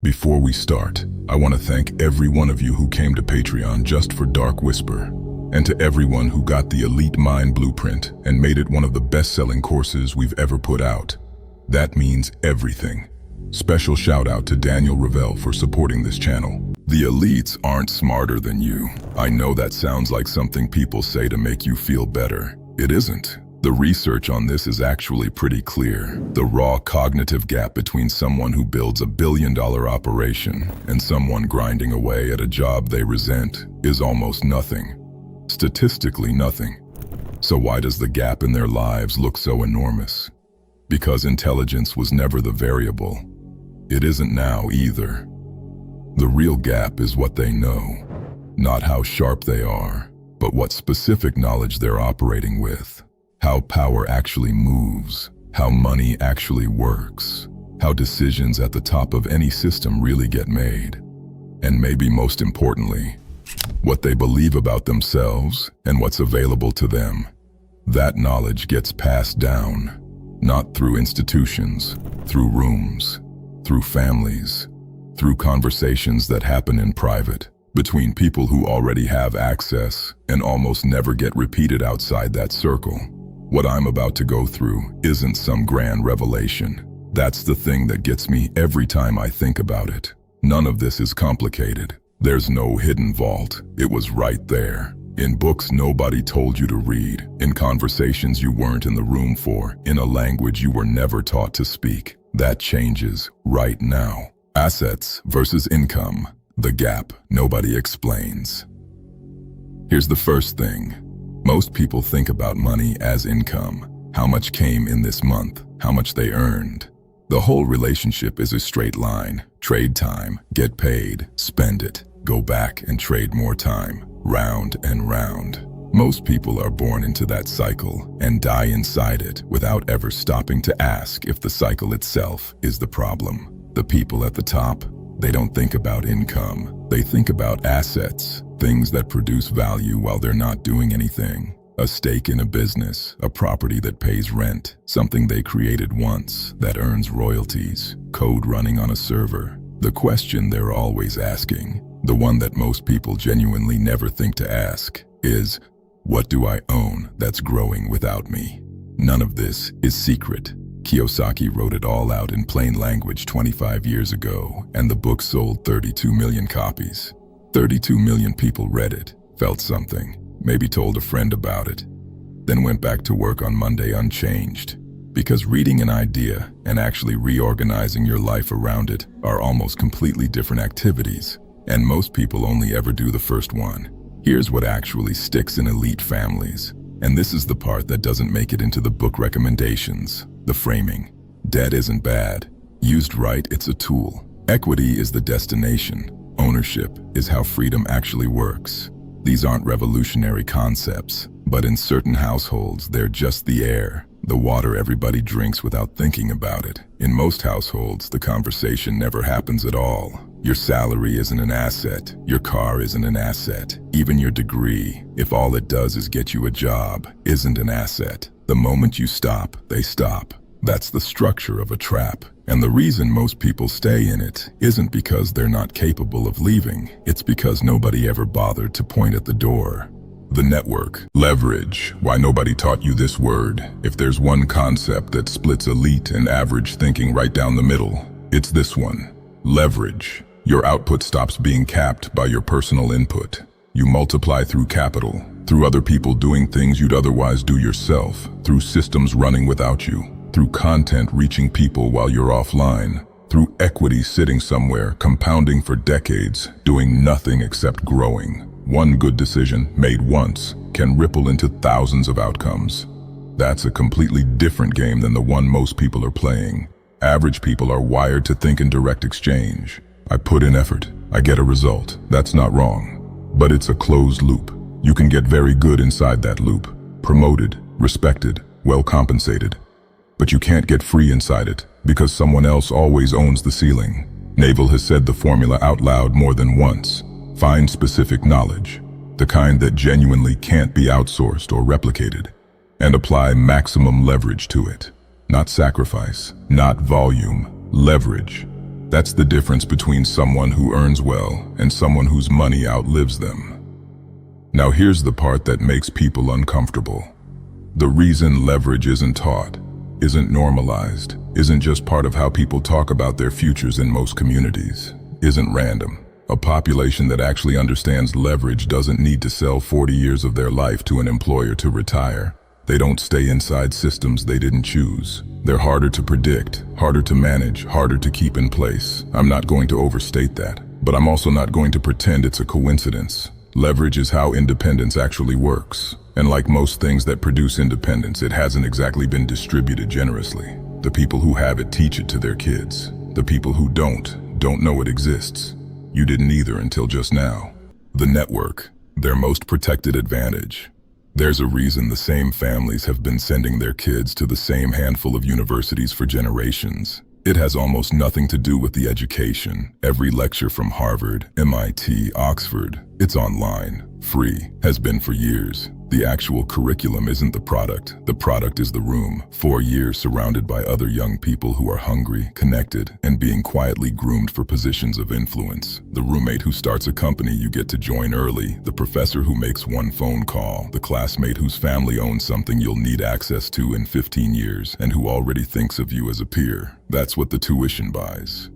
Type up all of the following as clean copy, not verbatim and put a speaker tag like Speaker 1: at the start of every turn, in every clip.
Speaker 1: Before we start, I want to thank every one of you who came to Patreon just for DarkWhisper, and to everyone who got the Elite Mind Blueprint and made it one of the best-selling courses we've ever put out. That means everything. Special shout out to Daniel Ravel for supporting this channel. The elites aren't smarter than you. I know that sounds like something people say to make you feel better. It isn't. The research on this is actually pretty clear. The raw cognitive gap between someone who builds a billion-dollar operation and someone grinding away at a job they resent is almost nothing. Statistically nothing. So why does the gap in their lives look so enormous? Because intelligence was never the variable. It isn't now either. The real gap is what they know, not how sharp they are, but what specific knowledge they're operating with. How power actually moves, how money actually works, how decisions at the top of any system really get made, and maybe most importantly, what they believe about themselves and what's available to them. That knowledge gets passed down, not through institutions, through rooms, through families, through conversations that happen in private, between people who already have access and almost never get repeated outside that circle. What I'm about to go through isn't some grand revelation. That's the thing that gets me every time I think about it. None of this is complicated. There's no hidden vault. It was right there. In books nobody told you to read, in conversations you weren't in the room for, in a language you were never taught to speak. That changes right now. Assets versus income. The gap nobody explains. Here's the first thing. Most people think about money as income. How much came in this month? How much they earned? The whole relationship is a straight line. Trade time, get paid, spend it, go back and trade more time, round and round. Most people are born into that cycle and die inside it without ever stopping to ask if the cycle itself is the problem. The people at the top, they don't think about income. They think about assets, things that produce value while they're not doing anything. A stake in a business, a property that pays rent, something they created once that earns royalties, code running on a server. The question they're always asking, the one that most people genuinely never think to ask, is, what do I own that's growing without me? None of this is secret. Kiyosaki wrote it all out in plain language 25 years ago, and the book sold 32 million copies. 32 million people read it, felt something, maybe told a friend about it, then went back to work on Monday unchanged. Because reading an idea and actually reorganizing your life around it are almost completely different activities, and most people only ever do the first one. Here's what actually sticks in elite families, and this is the part that doesn't make it into the book recommendations. The framing. Debt isn't bad. Used right, it's a tool. Equity is the destination. Ownership is how freedom actually works. These aren't revolutionary concepts, but in certain households, they're just the air, the water everybody drinks without thinking about it. In most households, the conversation never happens at all. Your salary isn't an asset. Your car isn't an asset. Even your degree, if all it does is get you a job, isn't an asset. The moment you stop, they stop. That's the structure of a trap. And the reason most people stay in it isn't because they're not capable of leaving. It's because nobody ever bothered to point at the door. The network. Leverage. Why nobody taught you this word? If there's one concept that splits elite and average thinking right down the middle, it's this one. Leverage. Your output stops being capped by your personal input. You multiply through capital, through other people doing things you'd otherwise do yourself, through systems running without you, through content reaching people while you're offline, through equity sitting somewhere, compounding for decades, doing nothing except growing. One good decision, made once, can ripple into thousands of outcomes. That's a completely different game than the one most people are playing. Average people are wired to think in direct exchange. I put in effort, I get a result. That's not wrong. But it's a closed loop. You can get very good inside that loop, promoted, respected, well compensated. But you can't get free inside it, because someone else always owns the ceiling. Naval has said the formula out loud more than once. Find specific knowledge, the kind that genuinely can't be outsourced or replicated, and apply maximum leverage to it. Not sacrifice, not volume, leverage. That's the difference between someone who earns well and someone whose money outlives them. Now here's the part that makes people uncomfortable. The reason leverage isn't taught, isn't normalized, isn't just part of how people talk about their futures in most communities, isn't random. A population that actually understands leverage doesn't need to sell 40 years of their life to an employer to retire. They don't stay inside systems they didn't choose. They're harder to predict, harder to manage, harder to keep in place. I'm not going to overstate that, but I'm also not going to pretend it's a coincidence. Leverage is how independence actually works. And like most things that produce independence, it hasn't exactly been distributed generously. The people who have it teach it to their kids. The people who don't know it exists. You didn't either until just now. The network, their most protected advantage. There's a reason the same families have been sending their kids to the same handful of universities for generations. It has almost nothing to do with the education. Every lecture from Harvard, MIT, Oxford, it's online, free, has been for years. The actual curriculum isn't the product is the room. 4 years surrounded by other young people who are hungry, connected, and being quietly groomed for positions of influence. The roommate who starts a company you get to join early, the professor who makes one phone call, the classmate whose family owns something you'll need access to in 15 years, and who already thinks of you as a peer. That's what the tuition buys.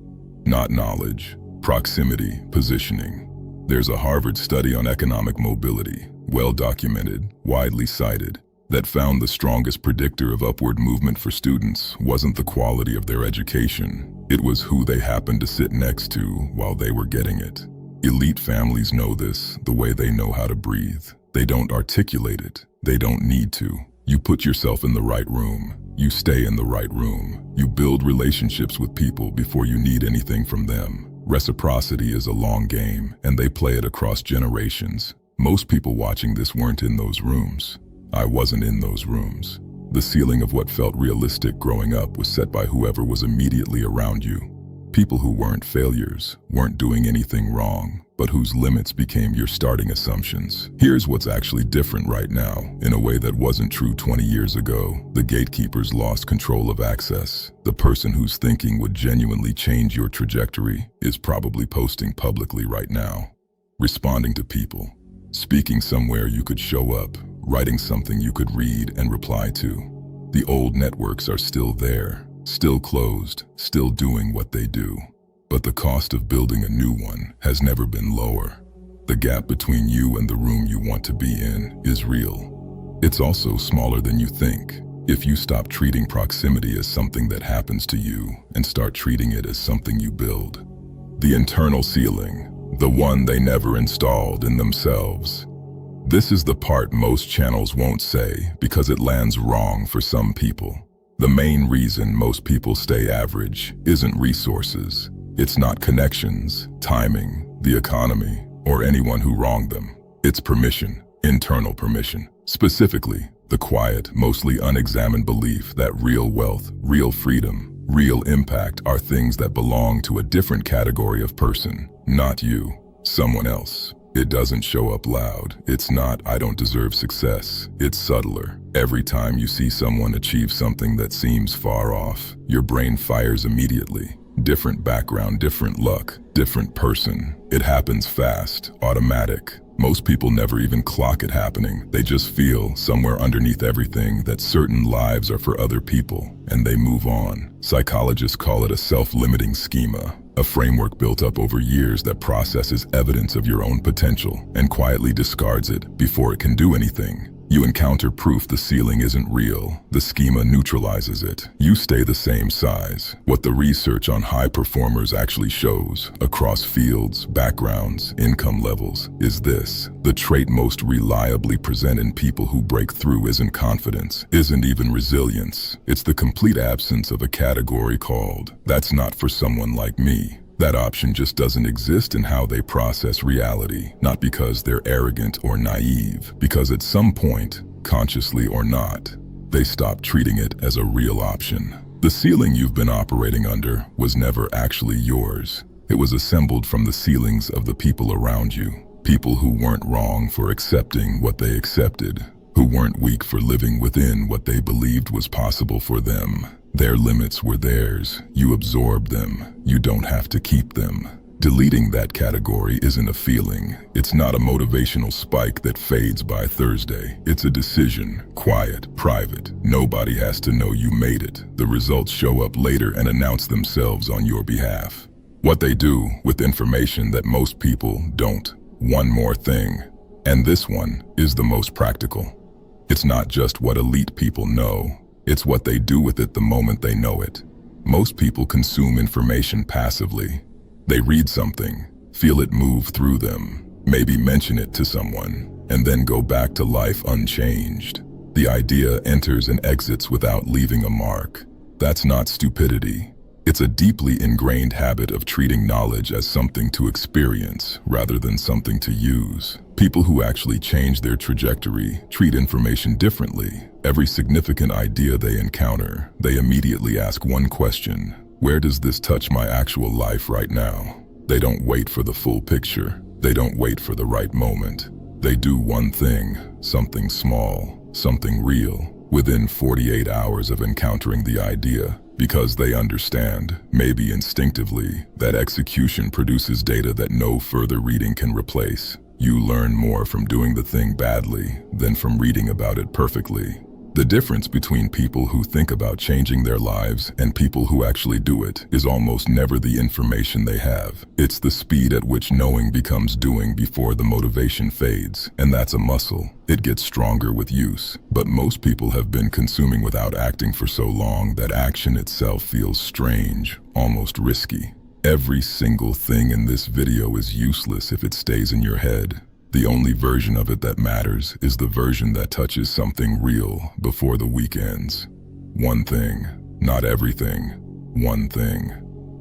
Speaker 1: Not knowledge, proximity, positioning. There's a Harvard study on economic mobility, well documented, widely cited, that found the strongest predictor of upward movement for students wasn't the quality of their education, it was who they happened to sit next to while they were getting it. Elite families know this the way they know how to breathe. They don't articulate it, they don't need to. You put yourself in the right room, you stay in the right room, you build relationships with people before you need anything from them. Reciprocity is a long game, and they play it across generations. Most people watching this weren't in those rooms. I wasn't in those rooms. The ceiling of what felt realistic growing up was set by whoever was immediately around you. People who weren't failures, weren't doing anything wrong, but whose limits became your starting assumptions. Here's what's actually different right now, in a way that wasn't true 20 years ago. The gatekeepers lost control of access. The person whose thinking would genuinely change your trajectory is probably posting publicly right now, responding to people, speaking somewhere you could show up, writing something you could read and reply to. The old networks are still there, still closed, still doing what they do. But the cost of building a new one has never been lower. The gap between you and the room you want to be in is real. It's also smaller than you think. If you stop treating proximity as something that happens to you and start treating it as something you build. The internal ceiling, the one they never installed in themselves. This is the part most channels won't say because it lands wrong for some people. The main reason most people stay average isn't resources. It's not connections, timing, the economy, or anyone who wronged them. It's permission, internal permission. Specifically, the quiet, mostly unexamined belief that real wealth, real freedom, real impact are things that belong to a different category of person, not you, someone else. It doesn't show up loud. It's not, I don't deserve success. It's subtler. Every time you see someone achieve something that seems far off, your brain fires immediately. Different background, different luck, different person. It happens fast, automatic. Most people never even clock it happening. They just feel, somewhere underneath everything, that certain lives are for other people, and they move on. Psychologists call it a self-limiting schema, a framework built up over years that processes evidence of your own potential and quietly discards it before it can do anything. You encounter proof the ceiling isn't real. The schema neutralizes it. You stay the same size. What the research on high performers actually shows, across fields, backgrounds, income levels, is this. The trait most reliably present in people who break through isn't confidence, isn't even resilience. It's the complete absence of a category called, "That's not for someone like me." That option just doesn't exist in how they process reality, not because they're arrogant or naive, because at some point, consciously or not, they stop treating it as a real option. The ceiling you've been operating under was never actually yours. It was assembled from the ceilings of the people around you, people who weren't wrong for accepting what they accepted, who weren't weak for living within what they believed was possible for them. Their limits were theirs. You absorbed them. You don't have to keep them. Deleting that category isn't a feeling. It's not a motivational spike that fades by Thursday. It's a decision, quiet, private. Nobody has to know you made it. The results show up later and announce themselves on your behalf. What they do with information that most people don't. One more thing, and this one is the most practical. It's not just what elite people know, it's what they do with it the moment they know it. Most people consume information passively. They read something, feel it move through them, maybe mention it to someone, and then go back to life unchanged. The idea enters and exits without leaving a mark. That's not stupidity. It's a deeply ingrained habit of treating knowledge as something to experience rather than something to use. People who actually change their trajectory treat information differently. Every significant idea they encounter, they immediately ask one question: where does this touch my actual life right now? They don't wait for the full picture. They don't wait for the right moment. They do one thing, something small, something real, within 48 hours of encountering the idea. Because they understand, maybe instinctively, that execution produces data that no further reading can replace. You learn more from doing the thing badly than from reading about it perfectly. The difference between people who think about changing their lives and people who actually do it is almost never the information they have. It's the speed at which knowing becomes doing before the motivation fades, and that's a muscle. It gets stronger with use, but most people have been consuming without acting for so long that action itself feels strange, almost risky. Every single thing in this video is useless if it stays in your head. The only version of it that matters is the version that touches something real before the week ends. One thing, not everything. One thing.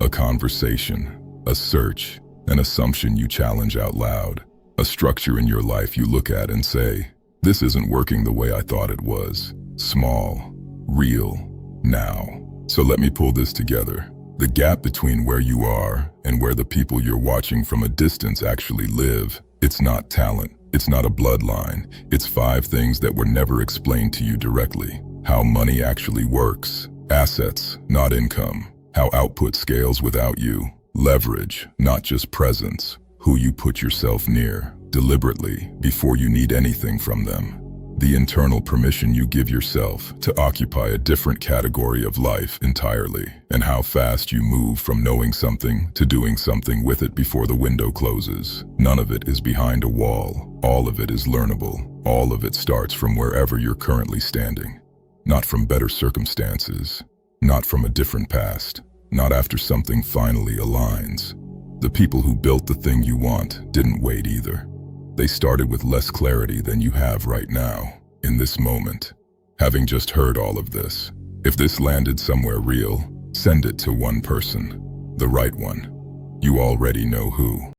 Speaker 1: A conversation, a search, an assumption you challenge out loud. A structure in your life you look at and say, this isn't working the way I thought it was. Small, real, now. So let me pull this together. The gap between where you are and where the people you're watching from a distance actually live. It's not talent, it's not a bloodline, it's 5 things that were never explained to you directly. How money actually works, assets, not income. How output scales without you, leverage, not just presence. Who you put yourself near, deliberately, before you need anything from them. The internal permission you give yourself to occupy a different category of life entirely, and how fast you move from knowing something to doing something with it before the window closes. None of it is behind a wall. All of it is learnable. All of it starts from wherever you're currently standing. Not from better circumstances. Not from a different past. Not after something finally aligns. The people who built the thing you want didn't wait either. They started with less clarity than you have right now, in this moment. Having just heard all of this, if this landed somewhere real, send it to one person, the right one. You already know who.